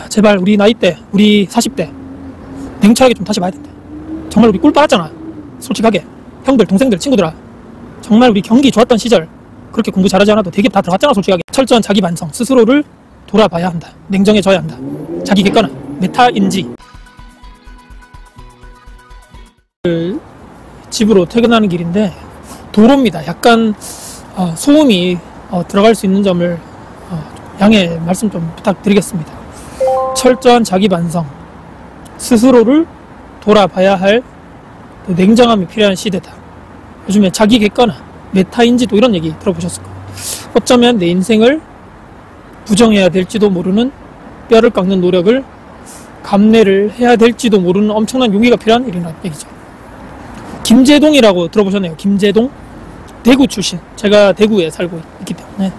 제발 우리 나이대, 우리 40대 냉철하게 좀 다시 봐야 된다. 정말 우리 꿀 빨았잖아. 솔직하게 형들, 동생들, 친구들아, 정말 우리 경기 좋았던 시절 그렇게 공부 잘하지 않아도 대기업 다 들어갔잖아. 솔직하게 철저한 자기 반성, 스스로를 돌아봐야 한다. 냉정해져야 한다. 자기 객관화, 메타인지. 집으로 퇴근하는 길인데 도로입니다. 약간 소음이 들어갈 수 있는 점을 양해 말씀 좀 부탁드리겠습니다. 철저한 자기 반성, 스스로를 돌아봐야 할 냉정함이 필요한 시대다. 요즘에 자기 객관화, 메타인지도 이런 얘기 들어보셨을 거예요. 어쩌면 내 인생을 부정해야 될지도 모르는, 뼈를 깎는 노력을 감내를 해야 될지도 모르는 엄청난 용기가 필요한 일이라는 얘기죠. 김재동이라고 들어보셨나요? 김재동? 대구 출신. 제가 대구에 살고 있기 때문에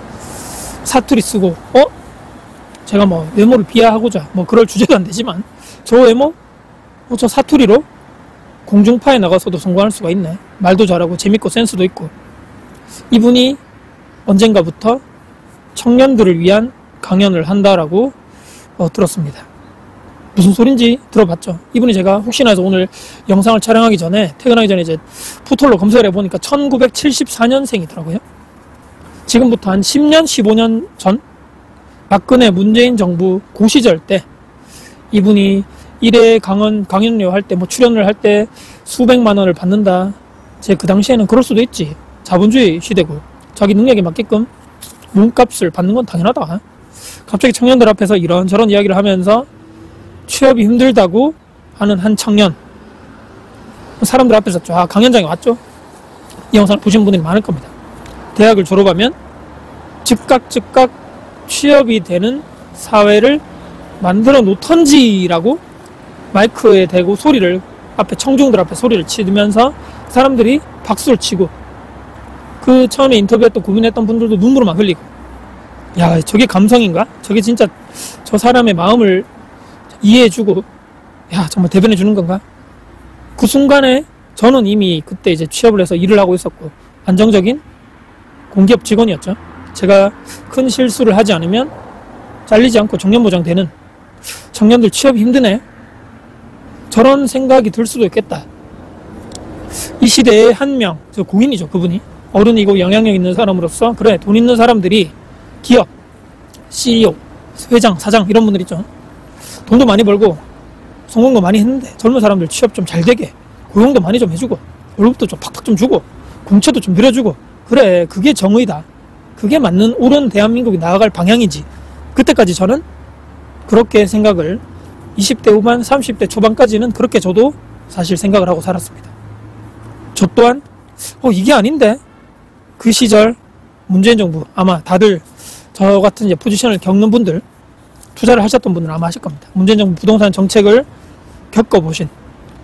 사투리 쓰고 제가 뭐 외모를 비하하고자 뭐 그럴 주제도 안 되지만 저 외모? 저 사투리로 공중파에 나가서도 성공할 수가 있네. 말도 잘하고 재밌고 센스도 있고. 이분이 언젠가부터 청년들을 위한 강연을 한다라고 들었습니다. 무슨 소린지 들어봤죠. 이분이 제가 혹시나 해서 오늘 영상을 촬영하기 전에, 퇴근하기 전에 이제 포털로 검색을 해보니까 1974년생이더라고요. 지금부터 한 10년, 15년 전 박근혜 문재인 정부 고 시절 때 이분이 1회 강연료 할 때, 뭐 출연을 할 때 수백만 원을 받는다. 제 그 당시에는 그럴 수도 있지. 자본주의 시대고 자기 능력에 맞게끔 몸값을 받는 건 당연하다. 갑자기 청년들 앞에서 이런저런 이야기를 하면서 취업이 힘들다고 하는 한 청년, 사람들 앞에서 강연장에 왔죠. 이 영상을 보신 분들이 많을 겁니다. 대학을 졸업하면 즉각 취업이 되는 사회를 만들어 놓던지라고 마이크에 대고 소리를, 앞에 청중들 앞에 소리를 치면서 사람들이 박수를 치고, 그 처음에 인터뷰했던, 고민했던 분들도 눈물을 막 흘리고, 야, 저게 감성인가? 저게 진짜 저 사람의 마음을 이해해주고, 야, 정말 대변해 주는 건가? 그 순간에 저는 이미 그때 이제 취업을 해서 일을 하고 있었고 안정적인 공기업 직원이었죠. 제가 큰 실수를 하지 않으면 잘리지 않고 정년보장 되는, 청년들 취업이 힘드네, 저런 생각이 들 수도 있겠다. 이 시대의 한 명, 저 공인이죠. 그분이 어른이고 영향력 있는 사람으로서, 그래, 돈 있는 사람들이 기업 CEO, 회장, 사장 이런 분들 있죠. 돈도 많이 벌고 성공도 많이 했는데 젊은 사람들 취업 좀 잘 되게 고용도 많이 좀 해주고 월급도 좀 팍팍 좀 주고 공채도 좀 밀어주고, 그래, 그게 정의다. 그게 맞는 옳은 대한민국이 나아갈 방향이지. 그때까지 저는 그렇게 생각을, 20대 후반 30대 초반까지는 그렇게 저도 사실 생각을 하고 살았습니다. 저 또한 이게 아닌데, 그 시절 문재인 정부, 아마 다들 저 같은 이제 포지션을 겪는 분들, 투자를 하셨던 분들은 아마 아실 겁니다. 문재인 정부 부동산 정책을 겪어보신,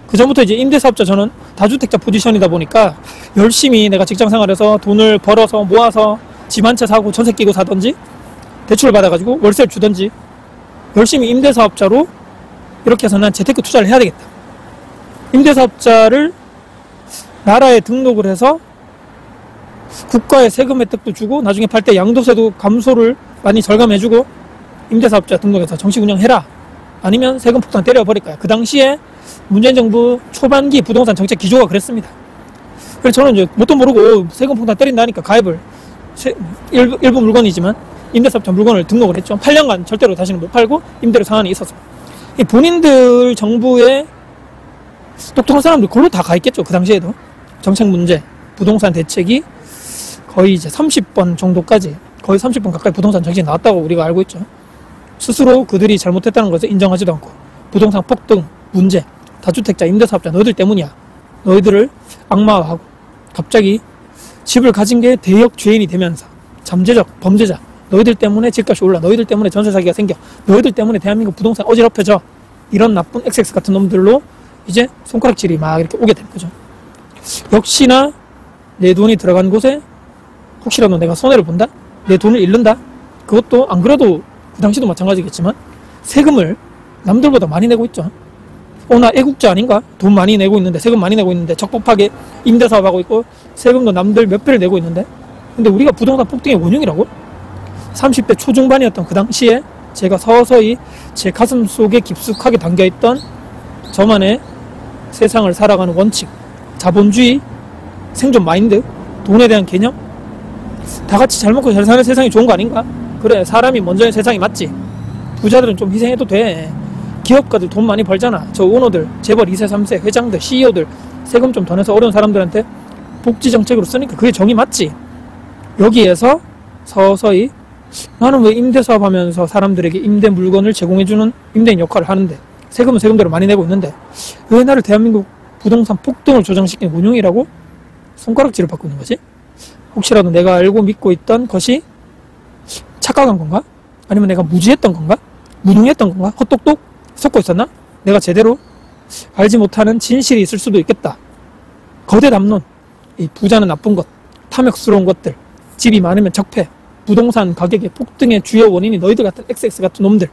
그 전부터 이제 임대사업자, 저는 다주택자 포지션이다 보니까 열심히 내가 직장생활에서 돈을 벌어서 모아서 집 한 채 사고 전세 끼고 사든지 대출을 받아가지고 월세를 주든지 열심히 임대사업자로 이렇게 해서 난 재테크 투자를 해야 되겠다. 임대사업자를 나라에 등록을 해서 국가의 세금 혜택도 주고 나중에 팔 때 양도세도 감소를 많이 절감해주고 임대사업자 등록해서 정식 운영해라. 아니면 세금 폭탄 때려버릴 거야. 그 당시에 문재인 정부 초반기 부동산 정책 기조가 그랬습니다. 그래서 저는 이제 뭣도 모르고 세금 폭탄 때린다니까 가입을, 일부 물건이지만 임대사업자 물건을 등록을 했죠. 8년간 절대로 다시는 못 팔고 임대료 상한이 있어서. 본인들 정부의 똑똑한 사람들 그걸로 다 가있겠죠. 그 당시에도 정책 문제, 부동산 대책이 거의 이제 30번 정도까지, 거의 30번 가까이 부동산 정책이 나왔다고 우리가 알고 있죠. 스스로 그들이 잘못했다는 것을 인정하지도 않고 부동산 폭등 문제, 다주택자, 임대사업자 너희들 때문이야, 너희들을 악마화하고 갑자기 집을 가진 게 대역 죄인이 되면서 잠재적 범죄자, 너희들 때문에 집값이 올라, 너희들 때문에 전세 사기가 생겨, 너희들 때문에 대한민국 부동산 어지럽혀져, 이런 나쁜 XX 같은 놈들로 이제 손가락질이 막 이렇게 오게 되는 거죠. 역시나 내 돈이 들어간 곳에 혹시라도 내가 손해를 본다? 내 돈을 잃는다? 그것도 안 그래도 그 당시도 마찬가지겠지만 세금을 남들보다 많이 내고 있죠. 나 애국자 아닌가? 돈 많이 내고 있는데, 세금 많이 내고 있는데, 적법하게 임대사업하고 있고 세금도 남들 몇 배를 내고 있는데, 근데 우리가 부동산 폭등의 원흉이라고? 30대 초중반이었던 그 당시에 제가 서서히 제 가슴 속에 깊숙하게 담겨있던 저만의 세상을 살아가는 원칙, 자본주의, 생존 마인드, 돈에 대한 개념, 다 같이 잘 먹고 잘 사는 세상이 좋은 거 아닌가? 그래, 사람이 먼저인 세상이 맞지. 부자들은 좀 희생해도 돼. 기업가들 돈 많이 벌잖아. 저 오너들, 재벌 2세 3세 회장들, CEO들 세금 좀 더 내서 어려운 사람들한테 복지 정책으로 쓰니까 그게 정이 맞지. 여기에서 서서히 나는 왜 임대사업 하면서 사람들에게 임대 물건을 제공해주는 임대인 역할을 하는데, 세금은 세금대로 많이 내고 있는데 왜 나를 대한민국 부동산 폭등을 조장시키는 운용이라고 손가락질을 받고 있는 거지? 혹시라도 내가 알고 믿고 있던 것이 착각한 건가? 아니면 내가 무지했던 건가? 무능했던 건가? 헛똑똑 섞고 있었나? 내가 제대로 알지 못하는 진실이 있을 수도 있겠다. 거대 담론, 이 부자는 나쁜 것, 탐욕스러운 것들, 집이 많으면 적폐, 부동산 가격의 폭등의 주요 원인이 너희들 같은 XX 같은 놈들.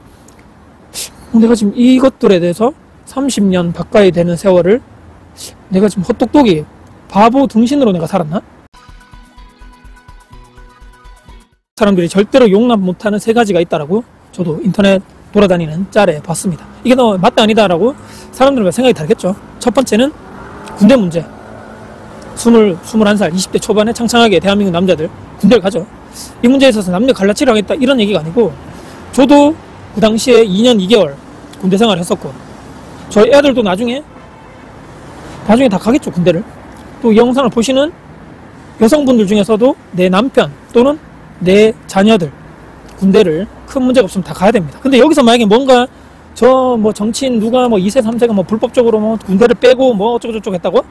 내가 지금 이것들에 대해서 30년 가까이 되는 세월을 내가 지금 헛똑똑이 바보 등신으로 내가 살았나? 사람들이 절대로 용납 못하는 세 가지가 있다라고 저도 인터넷 돌아다니는 짤에 봤습니다. 이게 너 맞다 아니다라고 사람들과 생각이 다르겠죠. 첫 번째는 군대 문제. 21살 20대 초반에 창창하게 대한민국 남자들 군대를 가죠. 이 문제에 있어서 남녀 갈라치를 하겠다 이런 얘기가 아니고, 저도 그 당시에 2년 2개월 군대 생활을 했었고, 저희 애들도 나중에 다 가겠죠, 군대를. 또 이 영상을 보시는 여성분들 중에서도 내 남편 또는 내 자녀들 군대를 큰 문제가 없으면 다 가야 됩니다. 근데 여기서 만약에 뭔가 저 뭐 정치인 누가 뭐 2세 3세가 뭐 불법적으로 뭐 군대를 빼고 뭐 어쩌고저쩌고 했다고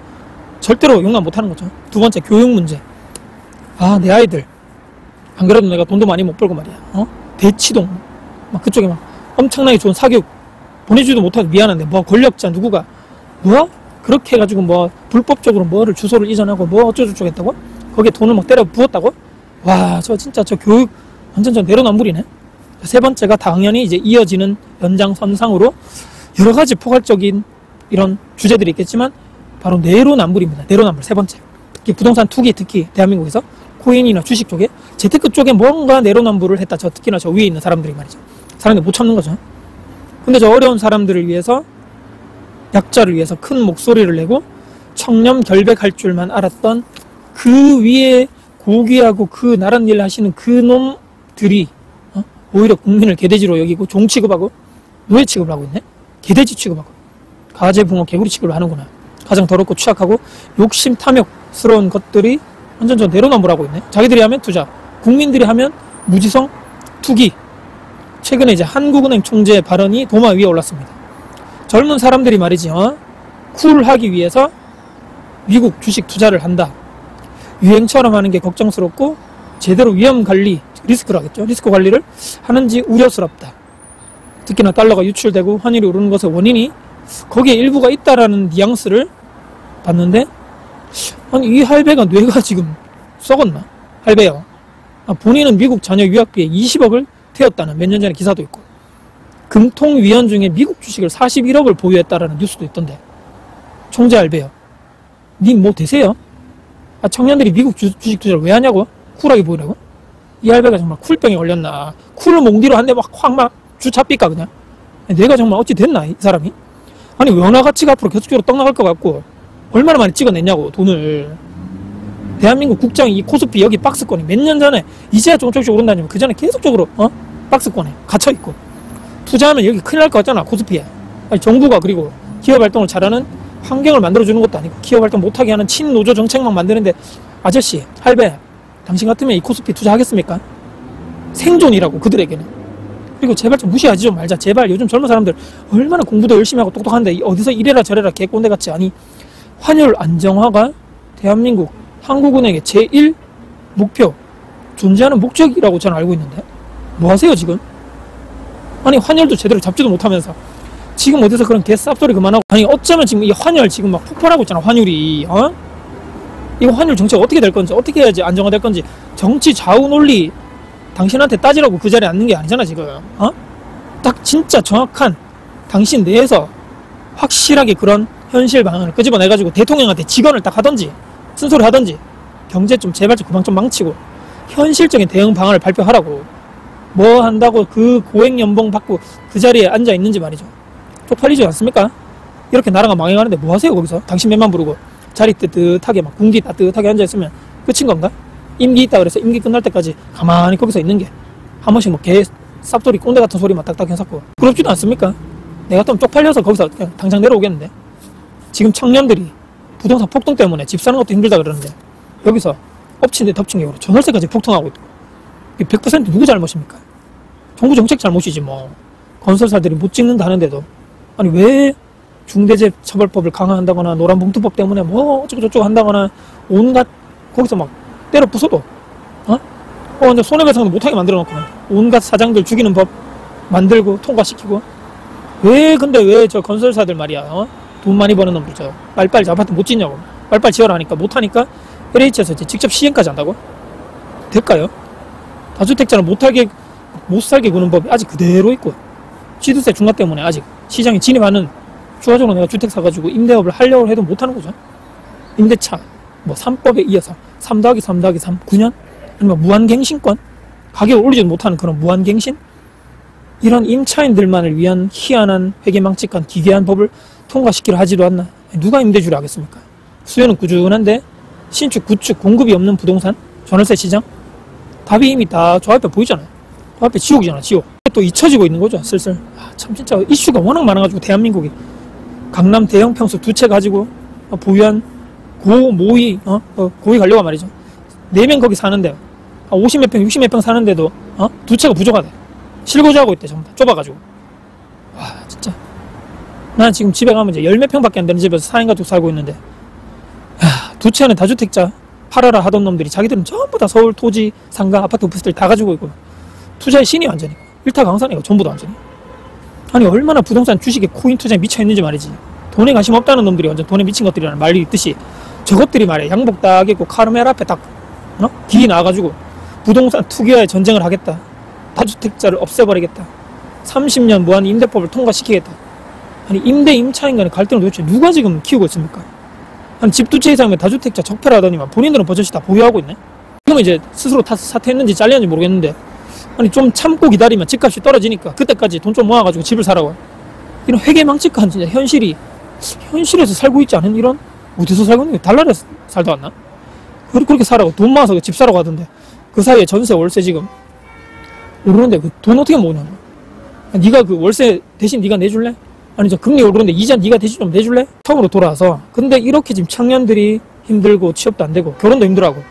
절대로 용납 못하는 거죠. 두 번째, 교육 문제. 아, 내 아이들 안 그래도 내가 돈도 많이 못 벌고 말이야, 대치동 막 그쪽에 막 엄청나게 좋은 사교육 보내주지도 못하고 미안한데 뭐 권력자 누구가 뭐 그렇게 해가지고 뭐 불법적으로 뭐를 주소를 이전하고 뭐 어쩌고저쩌고 했다고? 거기에 돈을 막 때려 부었다고? 와, 저 진짜 저 교육 완전 저 내로남불이네. 세 번째가 당연히 이제 이어지는 연장선상으로 여러 가지 포괄적인 이런 주제들이 있겠지만 바로 내로남불입니다. 내로남불 세 번째. 특히 부동산 투기, 특히 대한민국에서 코인이나 주식 쪽에 재테크 쪽에 뭔가 내로남불을 했다. 특히나 저 위에 있는 사람들이 말이죠. 사람들이 못 참는 거죠. 근데 저 어려운 사람들을 위해서, 약자를 위해서 큰 목소리를 내고 청렴결백할 줄만 알았던 그 위에 고귀하고 그 나란 일을 하시는 그 놈들이 오히려 국민을 개돼지로 여기고 종 취급하고 노예 취급을 하고 있네. 개돼지 취급하고 가재 붕어 개구리 취급을 하는구나. 가장 더럽고 취약하고 욕심 탐욕스러운 것들이 완전 저 내로남불하고 있네. 자기들이 하면 투자, 국민들이 하면 무지성 투기. 최근에 이제 한국은행 총재 발언이 도마 위에 올랐습니다. 젊은 사람들이 말이지 쿨하기 위해서 미국 주식 투자를 한다. 유행처럼 하는 게 걱정스럽고 제대로 위험 관리, 리스크를 하겠죠. 리스크 관리를 하는지 우려스럽다. 특히나 달러가 유출되고 환율이 오르는 것의 원인이 거기에 일부가 있다라는 뉘앙스를 봤는데, 아니 이 할배가 뇌가 지금 썩었나? 할배요. 본인은 미국 자녀 유학비에 20억을 태웠다는 몇 년 전에 기사도 있고, 금통위원 중에 미국 주식을 41억을 보유했다라는 뉴스도 있던데, 총재 할배요. 님 뭐 되세요? 청년들이 미국 주식 투자를 왜 하냐고? 쿨하게 보이라고? 이 할배가 정말 쿨병에 걸렸나? 쿨을 몽디로 한 대 막 확 막 주차 삐까 그냥? 내가 정말 어찌 됐나 이 사람이? 아니 원화 가치가 앞으로 계속적으로 떡 나갈 것 같고, 얼마나 많이 찍어냈냐고 돈을. 대한민국 국장 이 코스피 여기 박스권이 몇 년 전에 이제야 조금씩 오른다니면 그 전에 계속적으로 박스권에 갇혀있고, 투자하면 여기 큰일 날 것 같잖아 코스피에. 아니 정부가 그리고 기업활동을 잘하는 환경을 만들어주는 것도 아니고 기업활동 못하게 하는 친노조 정책만 만드는데, 아저씨 할배 당신 같으면 이 코스피 투자하겠습니까? 생존이라고 그들에게는. 그리고 제발 좀 무시하지 좀 말자. 제발. 요즘 젊은 사람들 얼마나 공부도 열심히 하고 똑똑한데 어디서 이래라 저래라 개꼰대같이. 아니 환율 안정화가 대한민국 한국은행의 제1 목표, 존재하는 목적이라고 저는 알고 있는데 뭐 하세요 지금? 아니 환율도 제대로 잡지도 못하면서 지금 어디서 그런 개쌉소리 그만하고. 아니 어쩌면 지금 이 환율 지금 막 폭발하고 있잖아 환율이. 이거 환율 정책 어떻게 될 건지, 어떻게 해야지 안정화될 건지 정치 좌우 논리 당신한테 따지라고 그 자리에 앉는 게 아니잖아 지금. 딱 진짜 정확한 당신 내에서 확실하게 그런 현실 방안을 끄집어내가지고 대통령한테 직언을 딱 하던지 쓴소리 하던지, 경제 좀 제발 좀 그만 좀 망치고 현실적인 대응 방안을 발표하라고. 뭐 한다고 그 고액 연봉 받고 그 자리에 앉아 있는지 말이죠. 쪽팔리지 않습니까? 이렇게 나라가 망해가는데 뭐 하세요 거기서? 당신 맘만 부르고 자리 뜨뜻하게 막 궁디 따뜻하게 앉아 있으면 끝인 건가? 임기 있다 그래서 임기 끝날 때까지 가만히 거기서 있는 게 한 번씩 뭐 개 쌉소리 꼰대 같은 소리만 딱딱 해놓고 부럽지도 않습니까? 내가 좀 쪽팔려서 거기서 그냥 당장 내려오겠는데. 지금 청년들이 부동산 폭등 때문에 집 사는 것도 힘들다 그러는데 여기서 엎친 데 덮친 게 전월세까지 폭등하고 있고 100% 누구 잘못입니까? 정부 정책 잘못이지 뭐. 건설사들이 못 찍는다 하는데도 아니 왜 중대재해처벌법을 강화한다거나 노란봉투법 때문에 뭐 어쩌고저쩌고 한다거나 온갖 거기서 막 때려 부숴도 이제 손해배상도 못하게 만들어 놓고 온갖 사장들 죽이는 법 만들고 통과시키고 근데 왜 저 건설사들 말이야 돈 많이 버는 놈들 저 빨리빨리 아파트 못 짓냐고 빨리빨리 지어라 하니까 못하니까 LH에서 이제 직접 시행까지 한다고? 될까요? 다주택자는 못 살게 구는 법이 아직 그대로 있고 취득세 중과 때문에 아직 시장에 진입하는 추가적으로 내가 주택 사가지고 임대업을 하려고 해도 못하는 거죠. 임대차 뭐 3법에 이어서 3+3+3 9년 아니면 무한갱신권 가격을 올리지도 못하는 그런 무한갱신 이런 임차인들만을 위한 희한한 회계망측한 기괴한 법을 통과시키려 하지도 않나. 누가 임대주를 하겠습니까? 수요는 꾸준한데 신축 구축 공급이 없는 부동산 전월세 시장 답이 이미 다 저 앞에 보이잖아요. 저 앞에 지옥이잖아 지옥. 또 잊혀지고 있는 거죠 슬슬. 참 진짜 이슈가 워낙 많아가지고 대한민국이 강남 대형 평수 2채 가지고 보유한 고모의 고위 관료가 말이죠 4명 거기 사는데 50몇 평 60몇 평 사는데도 2채가 부족하대. 실거주하고 있대 전부 다 좁아가지고. 와 진짜 난 지금 집에 가면 이제 10몇 평밖에 안 되는 집에서 4인 가족 살고 있는데 2채는 다주택자 팔아라 하던 놈들이 자기들은 전부 다 서울 토지 상가 아파트 오피스텔 다 가지고 있고 투자의 신이 완전히 일타 강산이고 전부 다 완전히. 아니 얼마나 부동산 주식에 코인 투자에 미쳐있는지 말이지. 돈에 관심 없다는 놈들이 완전 돈에 미친 것들이라는 말이 있듯이 저것들이 말이야 양복 딱 입고 카르멜 앞에 딱 길이 나와가지고 부동산 투기와의 전쟁을 하겠다. 다주택자를 없애버리겠다. 30년 무한 임대법을 통과시키겠다. 아니 임대 임차인 간의 갈등을 도대체 누가 지금 키우고 있습니까? 아니 집 2채 이상이면 다주택자 적폐라 하더니만 본인들은 버젓이 다 보유하고 있네. 지금은 이제 스스로 사퇴했는지 잘렸는지 모르겠는데 아니 좀 참고 기다리면 집값이 떨어지니까 그때까지 돈 좀 모아가지고 집을 사라고. 이런 회계망측한 진짜 현실에서 살고 있지 않은 이런 어디서 살고 있는 게 달나라에서 살다 왔나? 그렇게 살라고 돈 모아서 집 사라고 하던데 그 사이에 전세 월세 지금 오르는데 그 돈 어떻게 모으냐? 네가 그 월세 대신 네가 내줄래? 아니 저 금리 오르는데 이자 네가 대신 좀 내줄래? 처음으로 돌아와서 근데 이렇게 지금 청년들이 힘들고 취업도 안 되고 결혼도 힘들어하고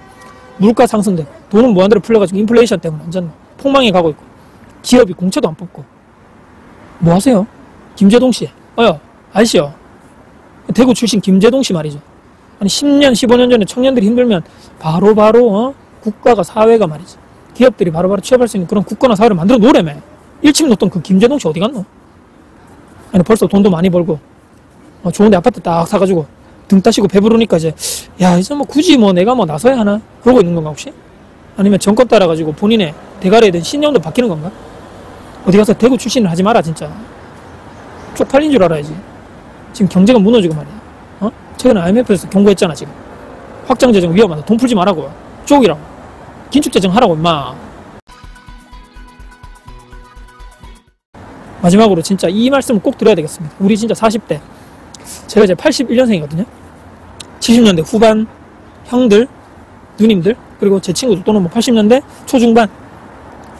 물가 상승되고 돈은 무한대로 풀려가지고 인플레이션 때문에 완전 폭망해 가고 있고 기업이 공채도 안 뽑고 뭐 하세요? 김재동 씨 아시죠? 대구 출신 김재동 씨 말이죠. 아니 10년 15년 전에 청년들이 힘들면 바로 국가가 사회가 말이지 기업들이 바로바로 취업할 수 있는 그런 국가나 사회를 만들어 놓으래매. 일침 놓던 그 김재동 씨 어디 갔노? 아니 벌써 돈도 많이 벌고 좋은데 아파트 딱 사가지고 등 따시고 배부르니까 이제 뭐 굳이 뭐 내가 뭐 나서야 하나 그러고 있는 건가 혹시? 아니면 정권 따라가지고 본인의 대가리에 대한 신념도 바뀌는 건가? 어디 가서 대구 출신을 하지 마라 진짜. 쪽팔린 줄 알아야지. 지금 경제가 무너지고 말이야. 최근에 IMF에서 경고했잖아 지금. 확장재정 위험하다. 돈 풀지 말라고. 쪽이라고. 긴축재정 하라고 임마. 마지막으로 진짜 이 말씀을 꼭 드려야 되겠습니다. 우리 진짜 40대 제가 이제 81년생이거든요 70년대 후반 형들 누님들 그리고 제 친구들 또는 뭐 80년대 초중반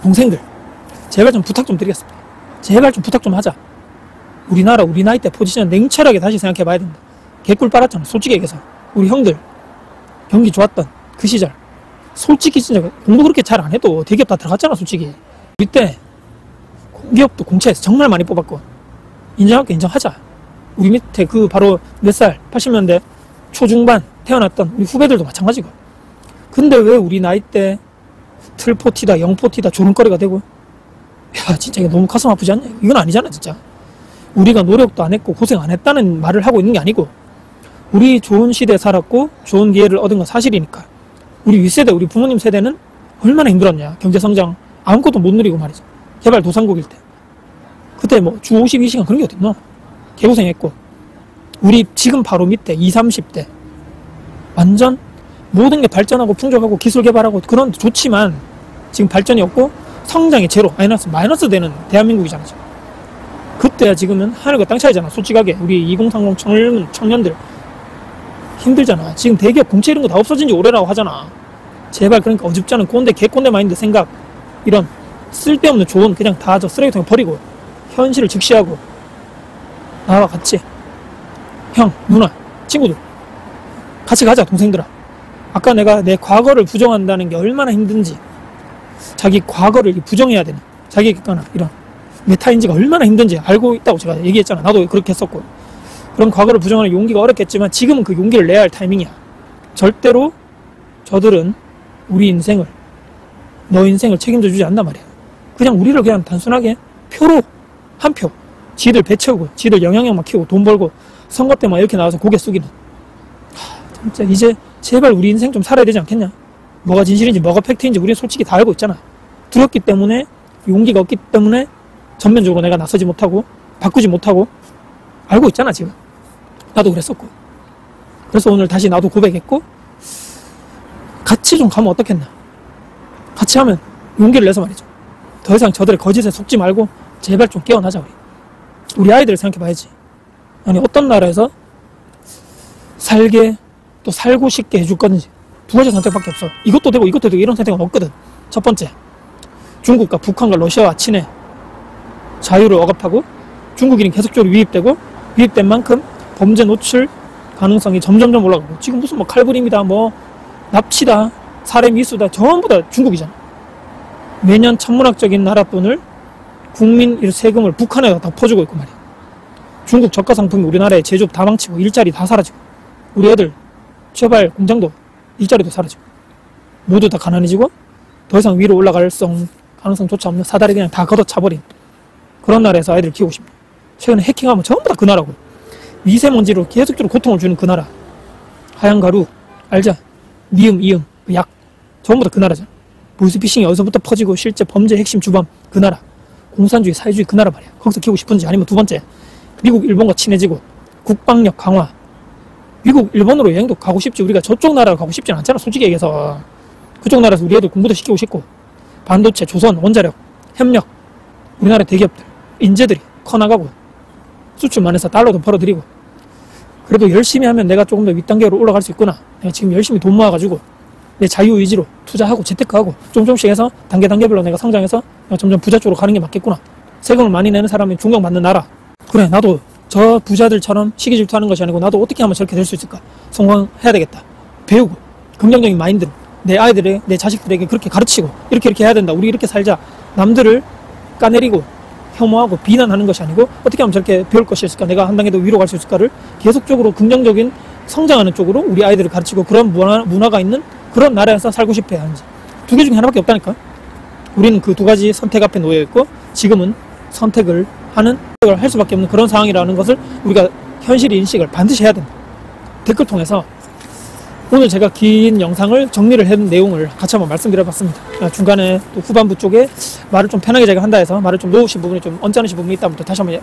동생들 제발 좀 부탁 좀 드리겠습니다. 제발 좀 부탁 좀 하자. 우리나라 우리 나이 때 포지션 냉철하게 다시 생각해 봐야 된다. 개꿀 빨았잖아 솔직히 얘기해서. 우리 형들 경기 좋았던 그 시절 솔직히 진짜 공부 그렇게 잘 안 해도 대기업 다 들어갔잖아 솔직히. 우리 때 공기업도 공채에서 정말 많이 뽑았고 인정할게 인정하자. 우리 밑에 그 바로 몇 살 80년대 초중반 태어났던 우리 후배들도 마찬가지고. 근데 왜 우리 나이 때 틀포티다 영포티다 조롱거리가 되고 진짜 이거 너무 가슴 아프지 않냐? 이건 아니잖아 진짜. 우리가 노력도 안 했고 고생 안 했다는 말을 하고 있는 게 아니고 우리 좋은 시대에 살았고 좋은 기회를 얻은 건 사실이니까. 우리 윗세대 우리 부모님 세대는 얼마나 힘들었냐. 경제성장 아무것도 못 누리고 말이죠. 개발 도상국일 때 그때 뭐 주 52시간 그런 게 어딨노. 개고생했고 우리 지금 바로 밑에 20, 30대 완전 모든 게 발전하고 풍족하고 기술 개발하고 그런 좋지만 지금 발전이 없고 성장이 제로, 마이너스 되는 대한민국이잖아 지금. 그때야 지금은 하늘과 땅 차이잖아. 솔직하게 우리 2030 젊은 청년들 힘들잖아. 지금 대기업 공채 이런 거 다 없어진 지 오래라고 하잖아. 제발 그러니까 어줍지 않은 꼰대 개꼰대 마인드 생각, 이런 쓸데없는 조언 그냥 다 저 쓰레기통에 버리고 현실을 직시하고 나와 같이 형, 누나, 친구들 같이 가자. 동생들아, 아까 내가 내 과거를 부정한다는 게 얼마나 힘든지, 자기 과거를 부정해야 되는 자기 객관화 이런 메타인지가 얼마나 힘든지 알고 있다고 제가 얘기했잖아. 나도 그렇게 했었고. 그런 과거를 부정하는 용기가 어렵겠지만 지금은 그 용기를 내야 할 타이밍이야. 절대로 저들은 우리 인생을, 너 인생을 책임져 주지 않단 말이야. 그냥 우리를 그냥 단순하게 표로, 한 표, 지들 배 채우고 지들 영향력만 키우고 돈 벌고 선거 때만 이렇게 나와서 고개 숙이는, 진짜 이제 제발 우리 인생 좀 살아야 되지 않겠냐. 뭐가 진실인지 뭐가 팩트인지 우리는 솔직히 다 알고 있잖아. 두렵기 때문에, 용기가 없기 때문에 전면적으로 내가 나서지 못하고 바꾸지 못하고 알고 있잖아. 지금 나도 그랬었고. 그래서 오늘 다시 나도 고백했고, 같이 좀 가면 어떻겠나. 같이 하면 용기를 내서 말이죠. 더 이상 저들의 거짓에 속지 말고 제발 좀 깨어나자. 우리 아이들을 생각해봐야지. 아니 어떤 나라에서 살게 또 살고 싶게 해줄 건지 두 가지 선택밖에 없어. 이것도 되고 이것도 되고 이런 선택은 없거든. 첫 번째, 중국과 북한과 러시아와 친해 자유를 억압하고 중국인이 계속적으로 유입되고 유입된 만큼 범죄 노출 가능성이 점점점 올라가고, 지금 무슨 뭐 칼부림이다, 뭐 납치다, 살해 미수다, 전부 다 중국이잖아. 매년 천문학적인 나라돈을 국민 세금을 북한에다 다 퍼주고 있고 말이야. 중국 저가 상품이 우리나라의 제조업 다 망치고 일자리 다 사라지고, 우리 애들 취업할 공장도 일자리도 사라지고, 모두 다 가난해지고 더 이상 위로 올라갈 가능성조차 없는 사다리 그냥 다 걷어차버린 그런 나라에서 아이들을 키우고 싶네. 최근에 해킹하면 전부 다 그 나라고. 미세먼지로 계속적으로 고통을 주는 그 나라. 하얀 가루 알자? 니음, 이음, 그 약 전부 다 그 나라잖아. 보이스피싱이 어디서부터 퍼지고 실제 범죄 핵심 주범 그 나라. 공산주의, 사회주의 그 나라 말이야. 거기서 키우고 싶은지, 아니면 두 번째, 미국, 일본과 친해지고 국방력 강화. 미국, 일본으로 여행도 가고 싶지. 우리가 저쪽 나라로 가고 싶진 않잖아. 솔직히 얘기해서. 그쪽 나라에서 우리 애들 공부도 시키고 싶고, 반도체, 조선, 원자력, 협력, 우리나라 대기업들, 인재들이 커나가고, 수출만 해서 달러도 벌어들이고, 그래도 열심히 하면 내가 조금 더 윗단계로 올라갈 수 있구나. 내가 지금 열심히 돈 모아가지고 내 자유의지로 투자하고 재테크하고 조금씩 해서 단계별로 내가 성장해서 점점 부자 쪽으로 가는 게 맞겠구나. 세금을 많이 내는 사람이 존경받는 나라. 그래, 나도 저 부자들처럼 시기 질투하는 것이 아니고 나도 어떻게 하면 저렇게 될 수 있을까. 성공해야 되겠다. 배우고 긍정적인 마인드로 내 아이들의, 내 자식들에게 그렇게 가르치고, 이렇게 해야 된다, 우리 이렇게 살자. 남들을 까내리고 혐오하고 비난하는 것이 아니고 어떻게 하면 저렇게 배울 것이 있을까, 내가 한 단계 더 위로 갈 수 있을까를 계속적으로 긍정적인 성장하는 쪽으로 우리 아이들을 가르치고, 그런 문화가 있는 그런 나라에서 살고 싶어 하는지. 두 개 중에 하나밖에 없다니까. 우리는 그 두 가지 선택 앞에 놓여 있고, 지금은 선택을 할 수밖에 없는 그런 상황이라는 것을 우리가 현실 인식을 반드시 해야 된다. 댓글 통해서 오늘 제가 긴 영상을 정리를 한 내용을 같이 한번 말씀드려봤습니다. 중간에 또 후반부 쪽에 말을 좀 편하게 제가 한다 해서 말을 좀 놓으신 부분이 좀 언짢으신 부분이 있다면 또 다시 한번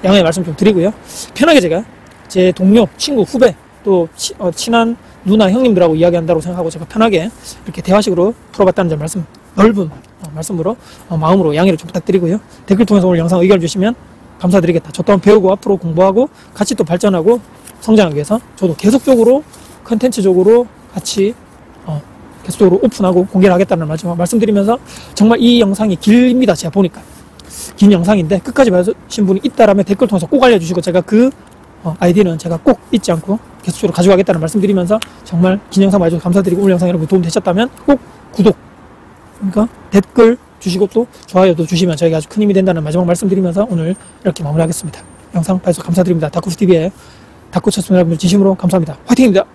양해 말씀 좀 드리고요. 편하게 제가 제 동료, 친구, 후배, 또 친한 누나, 형님들하고 이야기한다고 생각하고 제가 편하게 이렇게 대화식으로 풀어봤다는 점 넓은 말씀으로 마음으로 양해를 좀 부탁드리고요. 댓글 통해서 오늘 영상 의견 주시면 감사드리겠다. 저 또한 배우고 앞으로 공부하고 같이 또 발전하고 성장하기 위해서 저도 계속적으로 컨텐츠적으로 같이 계속적으로 오픈하고 공개를 하겠다는 마지막 말씀드리면서, 정말 이 영상이 길입니다. 제가 보니까 긴 영상인데 끝까지 봐주신 분이 있다라면 댓글 통해서 꼭 알려주시고, 제가 그 아이디는 제가 꼭 잊지 않고 계속적으로 가져가겠다는 말씀드리면서, 정말 긴 영상 봐주셔서 감사드리고, 오늘 영상 여러분 도움 되셨다면 꼭 구독, 그러니까 댓글 주시고 또 좋아요도 주시면 저희가 아주 큰 힘이 된다는 마지막 말씀드리면서 오늘 이렇게 마무리하겠습니다. 영상 봐주셔서 감사드립니다. 다쿠TV의 다쿠 시청자 여러분 진심으로 감사합니다. 화이팅입니다.